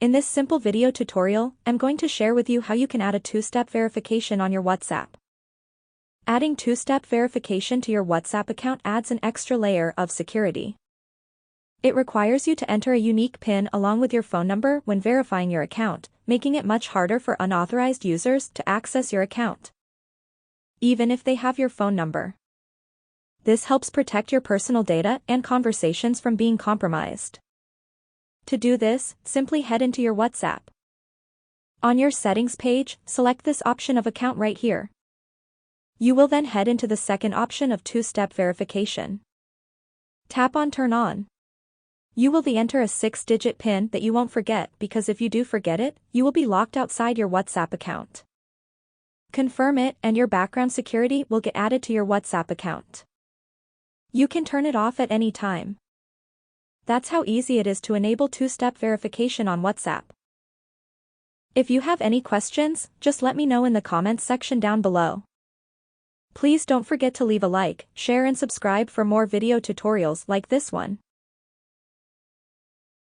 In this simple video tutorial, I'm going to share with you how you can add a two-step verification on your WhatsApp. Adding two-step verification to your WhatsApp account adds an extra layer of security. It requires you to enter a unique PIN along with your phone number when verifying your account, making it much harder for unauthorized users to access your account, even if they have your phone number. This helps protect your personal data and conversations from being compromised. To do this, simply head into your WhatsApp. On your settings page, select this option of account right here. You will then head into the second option of two-step verification. Tap on Turn On. You will enter a 6-digit PIN that you won't forget, because if you do forget it, you will be locked outside your WhatsApp account. Confirm it and your background security will get added to your WhatsApp account. You can turn it off at any time. That's how easy it is to enable two-step verification on WhatsApp. If you have any questions, just let me know in the comments section down below. Please don't forget to leave a like, share and subscribe for more video tutorials like this one.